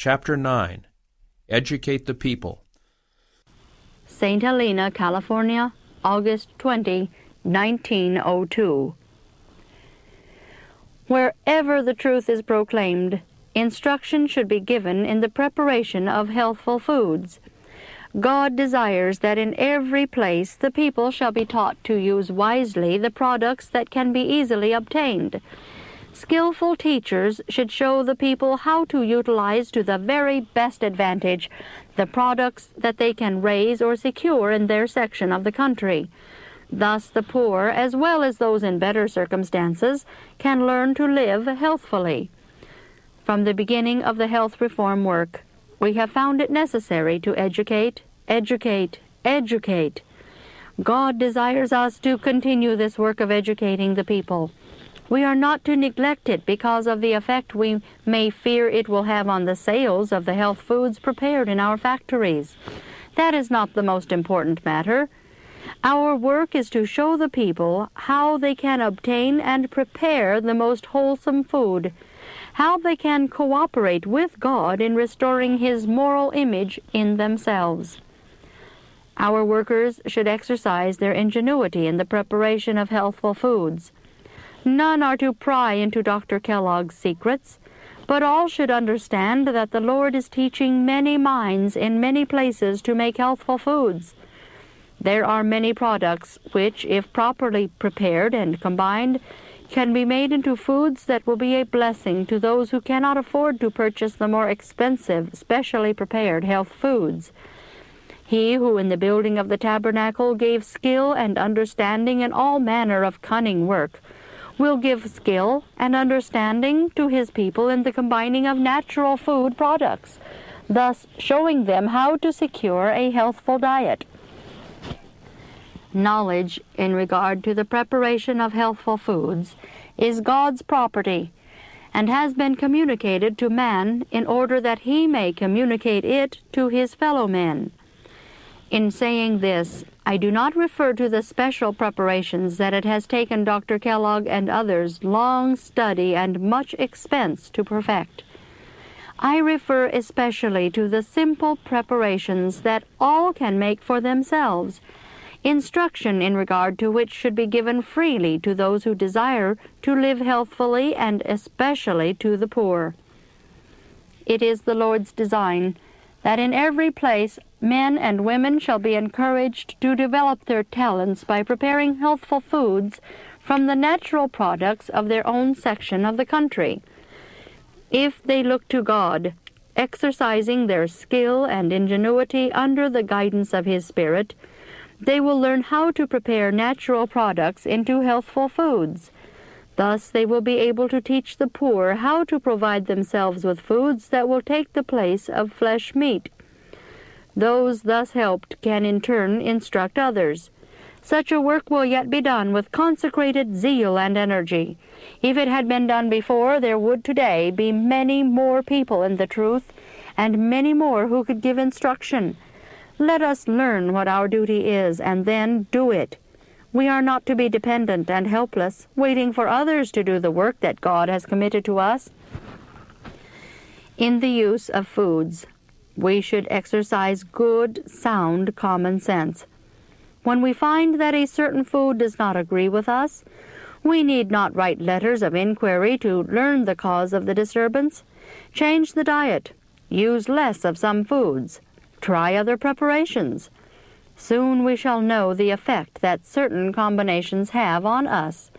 Chapter 9. Educate the People. St. Helena, California, August 20, 1902. Wherever the truth is proclaimed, instruction should be given in the preparation of healthful foods. God desires that in every place the people shall be taught to use wisely the products that can be easily obtained. Skillful teachers should show the people how to utilize to the very best advantage the products that they can raise or secure in their section of the country. Thus the poor, as well as those in better circumstances, can learn to live healthfully. From the beginning of the health reform work, we have found it necessary to educate. God desires us to continue this work of educating the people. We are not to neglect it because of the effect we may fear it will have on the sales of the health foods prepared in our factories. That is not the most important matter. Our work is to show the people how they can obtain and prepare the most wholesome food, how they can cooperate with God in restoring His moral image in themselves. Our workers should exercise their ingenuity in the preparation of healthful foods. None are to pry into Dr. Kellogg's secrets, but all should understand that the Lord is teaching many minds in many places to make healthful foods. There are many products which, if properly prepared and combined, can be made into foods that will be a blessing to those who cannot afford to purchase the more expensive, specially prepared health foods. He who in the building of the tabernacle gave skill and understanding in all manner of cunning work, will give skill and understanding to his people in the combining of natural food products, thus showing them how to secure a healthful diet. Knowledge in regard to the preparation of healthful foods is God's property and has been communicated to man in order that he may communicate it to his fellow men. In saying this, I do not refer to the special preparations that it has taken Dr. Kellogg and others long study and much expense to perfect. I refer especially to the simple preparations that all can make for themselves, instruction in regard to which should be given freely to those who desire to live healthfully and especially to the poor. It is the Lord's design that in every place men and women shall be encouraged to develop their talents by preparing healthful foods from the natural products of their own section of the country. If they look to God, exercising their skill and ingenuity under the guidance of His Spirit, they will learn how to prepare natural products into healthful foods. Thus they will be able to teach the poor how to provide themselves with foods that will take the place of flesh meat. Those thus helped can in turn instruct others. Such a work will yet be done with consecrated zeal and energy. If it had been done before, there would today be many more people in the truth, and many more who could give instruction. Let us learn what our duty is, and then do it. We are not to be dependent and helpless, waiting for others to do the work that God has committed to us. In the use of foods, we should exercise good, sound common sense. When we find that a certain food does not agree with us, we need not write letters of inquiry to learn the cause of the disturbance. Change the diet. Use less of some foods. Try other preparations. Soon we shall know the effect that certain combinations have on us.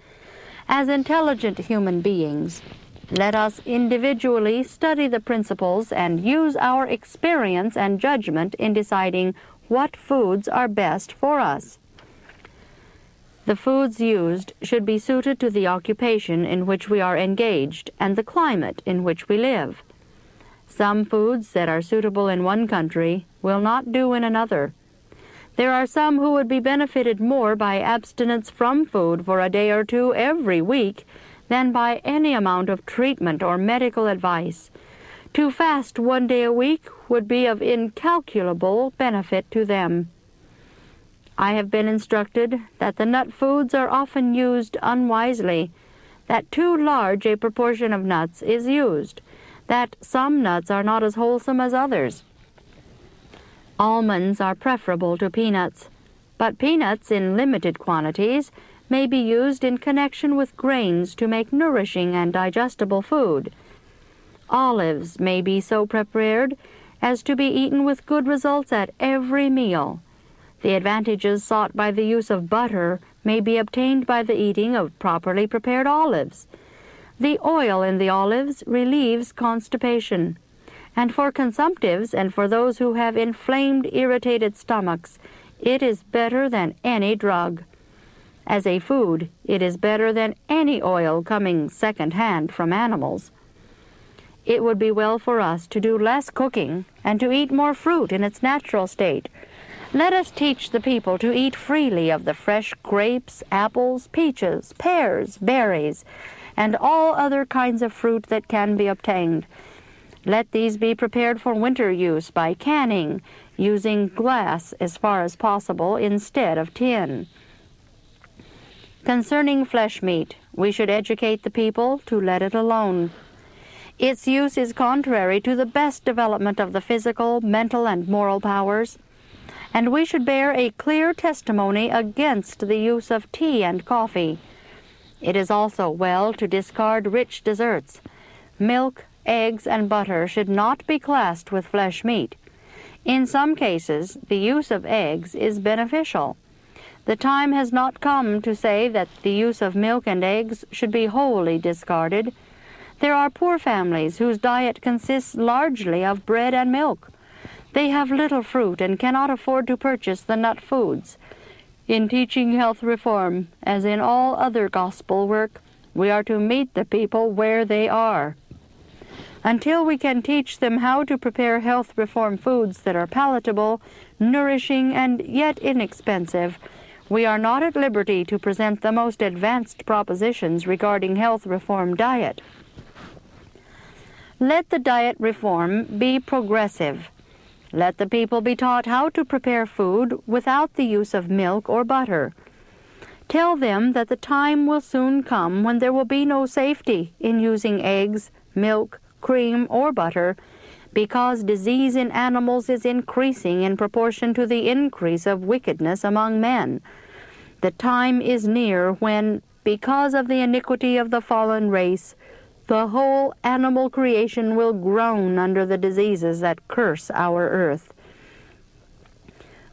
As intelligent human beings, let us individually study the principles and use our experience and judgment in deciding what foods are best for us. The foods used should be suited to the occupation in which we are engaged and the climate in which we live. Some foods that are suitable in one country will not do in another. There are some who would be benefited more by abstinence from food for a day or two every week than by any amount of treatment or medical advice. To fast one day a week would be of incalculable benefit to them. I have been instructed that the nut foods are often used unwisely, that too large a proportion of nuts is used, that some nuts are not as wholesome as others. Almonds are preferable to peanuts, but peanuts in limited quantities may be used in connection with grains to make nourishing and digestible food. Olives may be so prepared as to be eaten with good results at every meal. The advantages sought by the use of butter may be obtained by the eating of properly prepared olives. The oil in the olives relieves constipation, and for consumptives and for those who have inflamed, irritated stomachs, it is better than any drug. As a food, it is better than any oil coming second-hand from animals. It would be well for us to do less cooking and to eat more fruit in its natural state. Let us teach the people to eat freely of the fresh grapes, apples, peaches, pears, berries, and all other kinds of fruit that can be obtained. Let these be prepared for winter use by canning, using glass as far as possible instead of tin. Concerning flesh meat, we should educate the people to let it alone. Its use is contrary to the best development of the physical, mental, and moral powers, and we should bear a clear testimony against the use of tea and coffee. It is also well to discard rich desserts. Milk, eggs, and butter should not be classed with flesh meat. In some cases, the use of eggs is beneficial. The time has not come to say that the use of milk and eggs should be wholly discarded. There are poor families whose diet consists largely of bread and milk. They have little fruit and cannot afford to purchase the nut foods. In teaching health reform, as in all other gospel work, we are to meet the people where they are. Until we can teach them how to prepare health reform foods that are palatable, nourishing, and yet inexpensive, we are not at liberty to present the most advanced propositions regarding health reform diet. Let the diet reform be progressive. Let the people be taught how to prepare food without the use of milk or butter. Tell them that the time will soon come when there will be no safety in using eggs, milk, cream, or butter, because disease in animals is increasing in proportion to the increase of wickedness among men. The time is near when, because of the iniquity of the fallen race, the whole animal creation will groan under the diseases that curse our earth.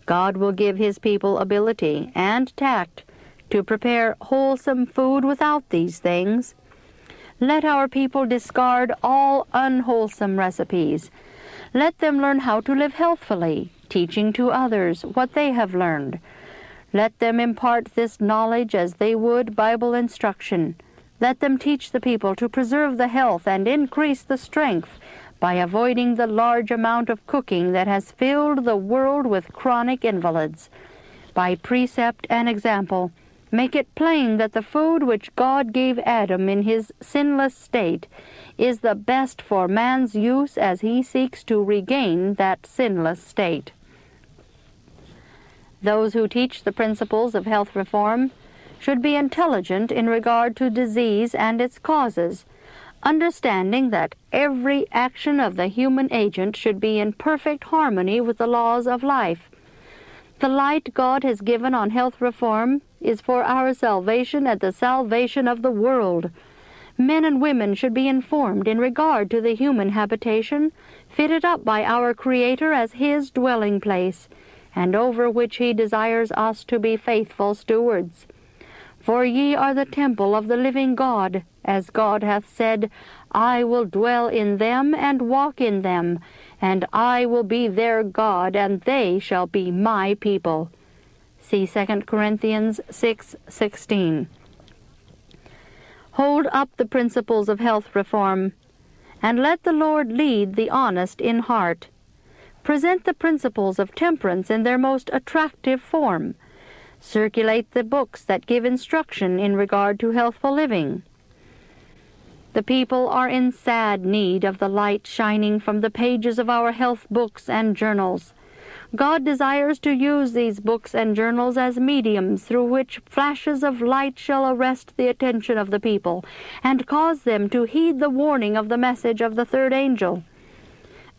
God will give His people ability and tact to prepare wholesome food without these things. Let our people discard all unwholesome recipes. Let them learn how to live healthfully, teaching to others what they have learned. Let them impart this knowledge as they would Bible instruction. Let them teach the people to preserve the health and increase the strength by avoiding the large amount of cooking that has filled the world with chronic invalids. By precept and example, make it plain that the food which God gave Adam in his sinless state is the best for man's use as he seeks to regain that sinless state. Those who teach the principles of health reform should be intelligent in regard to disease and its causes, understanding that every action of the human agent should be in perfect harmony with the laws of life. The light God has given on health reform is for our salvation and the salvation of the world. Men and women should be informed in regard to the human habitation, fitted up by our Creator as His dwelling place, and over which He desires us to be faithful stewards. For ye are the temple of the living God, as God hath said, I will dwell in them and walk in them, and I will be their God, and they shall be my people. See 2 Corinthians 6:16. Hold up the principles of health reform, and let the Lord lead the honest in heart. Present the principles of temperance in their most attractive form. Circulate the books that give instruction in regard to healthful living. The people are in sad need of the light shining from the pages of our health books and journals. God desires to use these books and journals as mediums through which flashes of light shall arrest the attention of the people and cause them to heed the warning of the message of the third angel.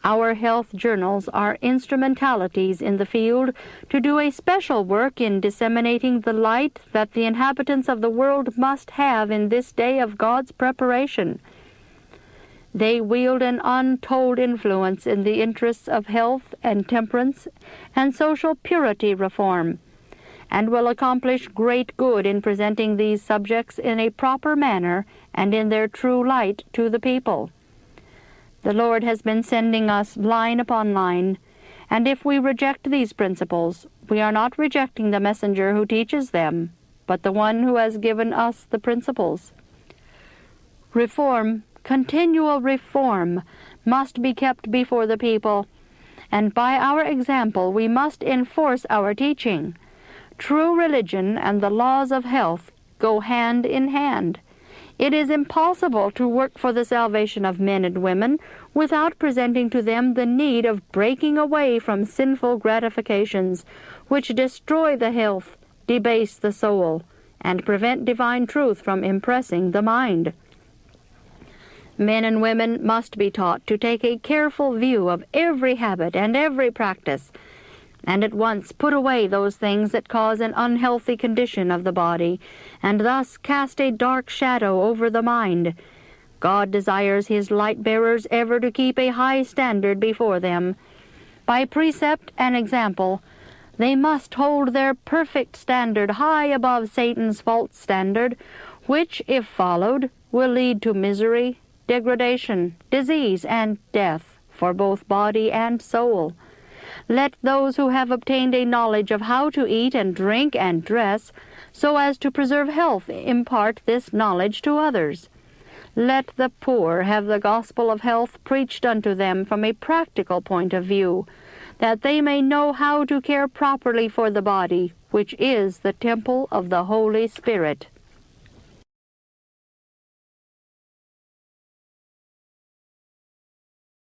Our health journals are instrumentalities in the field to do a special work in disseminating the light that the inhabitants of the world must have in this day of God's preparation. They wield an untold influence in the interests of health and temperance and social purity reform, and will accomplish great good in presenting these subjects in a proper manner and in their true light to the people. The Lord has been sending us line upon line, and if we reject these principles, we are not rejecting the messenger who teaches them, but the one who has given us the principles. Reform, continual reform, must be kept before the people, and by our example we must enforce our teaching. True religion and the laws of health go hand in hand. It is impossible to work for the salvation of men and women without presenting to them the need of breaking away from sinful gratifications which destroy the health, debase the soul, and prevent divine truth from impressing the mind. Men and women must be taught to take a careful view of every habit and every practice, and at once put away those things that cause an unhealthy condition of the body, and thus cast a dark shadow over the mind. God desires his light-bearers ever to keep a high standard before them. By precept and example, they must hold their perfect standard high above Satan's false standard, which, if followed, will lead to misery, degradation, disease, and death for both body and soul. Let those who have obtained a knowledge of how to eat and drink and dress, so as to preserve health, impart this knowledge to others. Let the poor have the gospel of health preached unto them from a practical point of view, that they may know how to care properly for the body, which is the temple of the Holy Spirit.